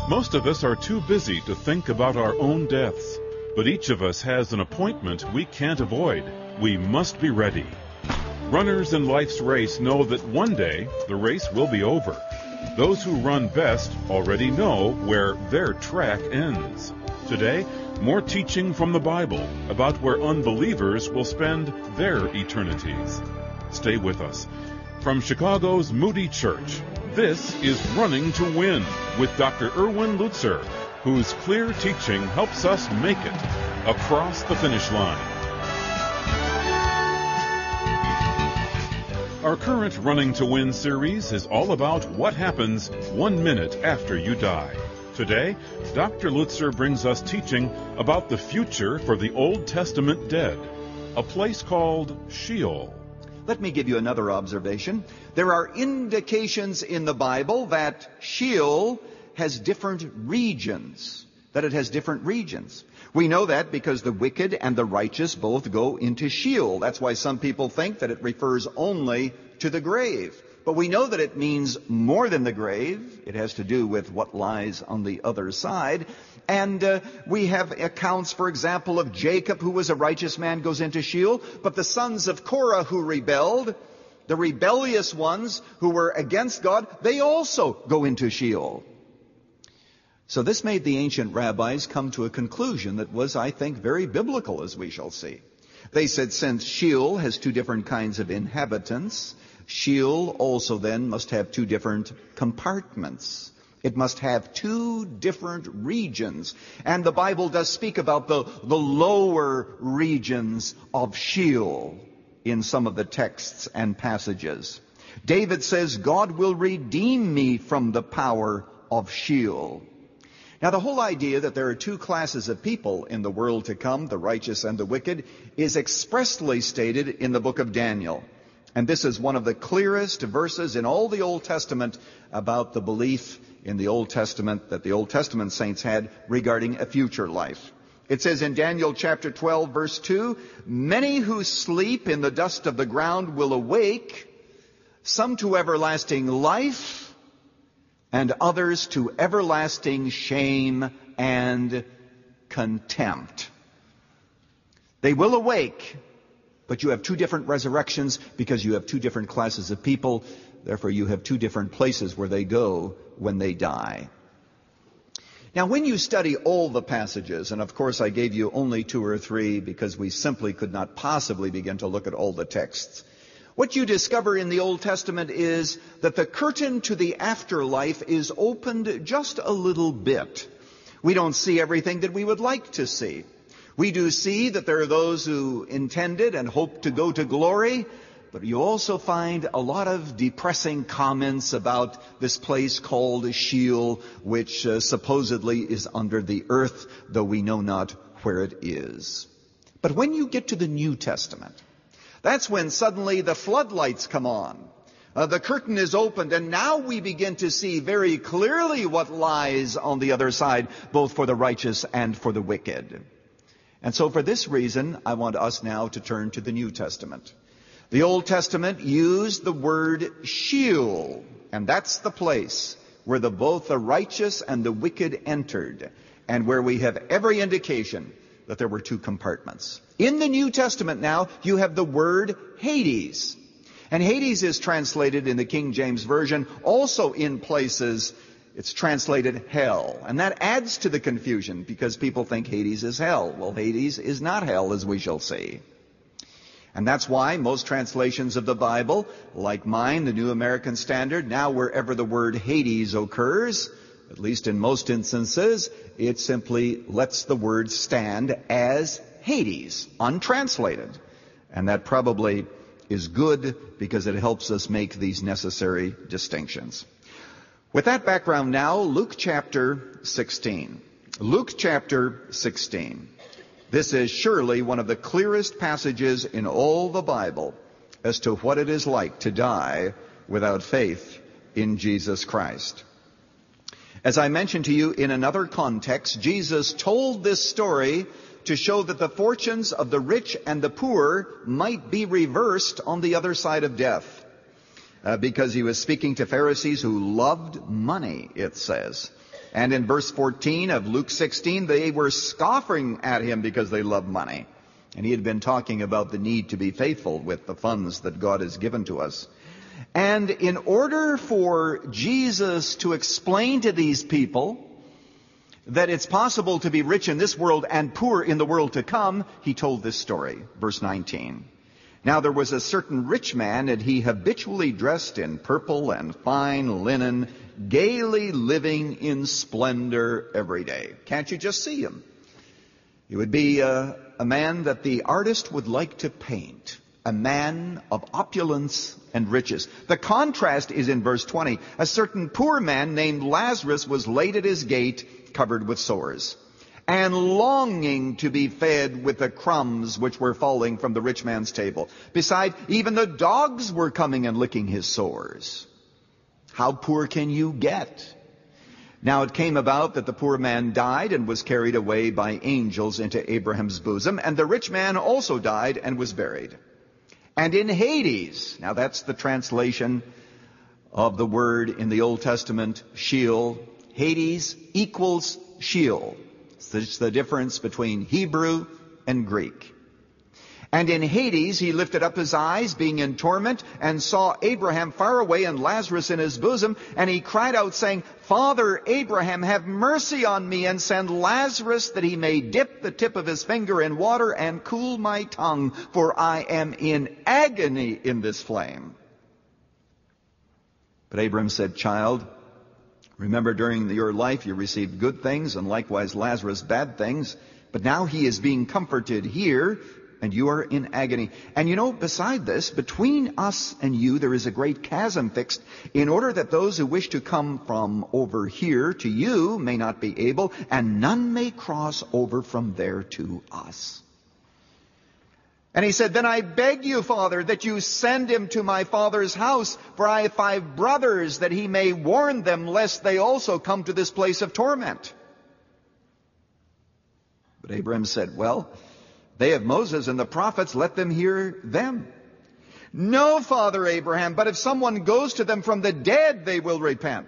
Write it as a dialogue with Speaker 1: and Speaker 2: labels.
Speaker 1: Most of us are too busy to think about our own deaths, but each of us has an appointment we can't avoid. We must be ready. Runners in life's race know that one day the race will be over. Those who run best already know where their track ends. Today, more teaching from the Bible about where unbelievers will spend their eternities. Stay with us. From Chicago's Moody Church, this is Running to Win with Dr. Erwin Lutzer, whose clear teaching helps us make it across the finish line. Our current Running to Win series is all about what happens 1 minute after you die. Today, Dr. Lutzer brings us teaching about the future for the Old Testament dead, a place called Sheol.
Speaker 2: Let me give you another observation. There are indications in the Bible that Sheol has different regions, We know that because the wicked and the righteous both go into Sheol. That's why some people think that it refers only to the grave. But we know that it means more than the grave. It has to do with what lies on the other side. And we have accounts, for example, of Jacob, who was a righteous man, goes into Sheol. But the sons of Korah who rebelled, the rebellious ones who were against God, they also go into Sheol. So this made the ancient rabbis come to a conclusion that was, I think, very biblical, as we shall see. They said, since Sheol has two different kinds of inhabitants, Sheol also then must have two different compartments. It must have two different regions. And the Bible does speak about the lower regions of Sheol in some of the texts and passages. David says, God will redeem me from the power of Sheol. Now, the whole idea that there are two classes of people in the world to come, the righteous and the wicked, is expressly stated in the book of Daniel. And this is one of the clearest verses in all the Old Testament about the belief in the Old Testament that the Old Testament saints had regarding a future life. It says in Daniel chapter 12, verse 2, many who sleep in the dust of the ground will awake, some to everlasting life, and others to everlasting shame and contempt. They will awake, but you have two different resurrections because you have two different classes of people. Therefore, you have two different places where they go when they die. Now, when you study all the passages, and of course I gave you only two or three because we simply could not possibly begin to look at all the texts, what you discover in the Old Testament is that the curtain to the afterlife is opened just a little bit. We don't see everything that we would like to see. We do see that there are those who intended and hoped to go to glory, but you also find a lot of depressing comments about this place called Sheol, which supposedly is under the earth, though we know not where it is. But when you get to the New Testament, that's when suddenly the floodlights come on. The curtain is opened, and now we begin to see very clearly what lies on the other side, both for the righteous and for the wicked. And so for this reason, I want us now to turn to the New Testament. The Old Testament used the word Sheol, and that's the place where both the righteous and the wicked entered, and where we have every indication that there were two compartments. In the New Testament now, you have the word Hades. And Hades is translated in the King James Version. Also in places, it's translated hell. And that adds to the confusion because people think Hades is hell. Well, Hades is not hell, as we shall see. And that's why most translations of the Bible, like mine, the New American Standard, now wherever the word Hades occurs, at least in most instances, it simply lets the word stand as Hades, untranslated. And that probably is good because it helps us make these necessary distinctions. With that background now, Luke chapter 16. Luke chapter 16. This is surely one of the clearest passages in all the Bible as to what it is like to die without faith in Jesus Christ. As I mentioned to you in another context, Jesus told this story to show that the fortunes of the rich and the poor might be reversed on the other side of death. Because he was speaking to Pharisees who loved money, it says. And in verse 14 of Luke 16, they were scoffing at him because they love money. And he had been talking about the need to be faithful with the funds that God has given to us. And in order for Jesus to explain to these people that it's possible to be rich in this world and poor in the world to come, he told this story. Verse 19. Now there was a certain rich man, and he habitually dressed in purple and fine linen, gaily living in splendor every day. Can't you just see him? He would be a man that the artist would like to paint. A man of opulence and riches. The contrast is in verse 20. A certain poor man named Lazarus was laid at his gate, covered with sores, and longing to be fed with the crumbs which were falling from the rich man's table. Beside, even the dogs were coming and licking his sores. How poor can you get? Now it came about that the poor man died and was carried away by angels into Abraham's bosom, and the rich man also died and was buried. And in Hades, now that's the translation of the word in the Old Testament, Sheol. Hades equals Sheol. It's the difference between Hebrew and Greek. And in Hades he lifted up his eyes, being in torment, and saw Abraham far away and Lazarus in his bosom. And he cried out, saying, Father Abraham, have mercy on me, and send Lazarus that he may dip the tip of his finger in water and cool my tongue, for I am in agony in this flame. But Abraham said, Child, remember during your life you received good things, and likewise Lazarus bad things. But now he is being comforted here, and you are in agony. And you know, beside this, between us and you, there is a great chasm fixed, in order that those who wish to come from over here to you may not be able, and none may cross over from there to us. And he said, Then I beg you, Father, that you send him to my father's house, for I have 5 brothers, that he may warn them, lest they also come to this place of torment. But Abraham said, Well, they have Moses and the prophets, let them hear them. No, Father Abraham, but if someone goes to them from the dead, they will repent.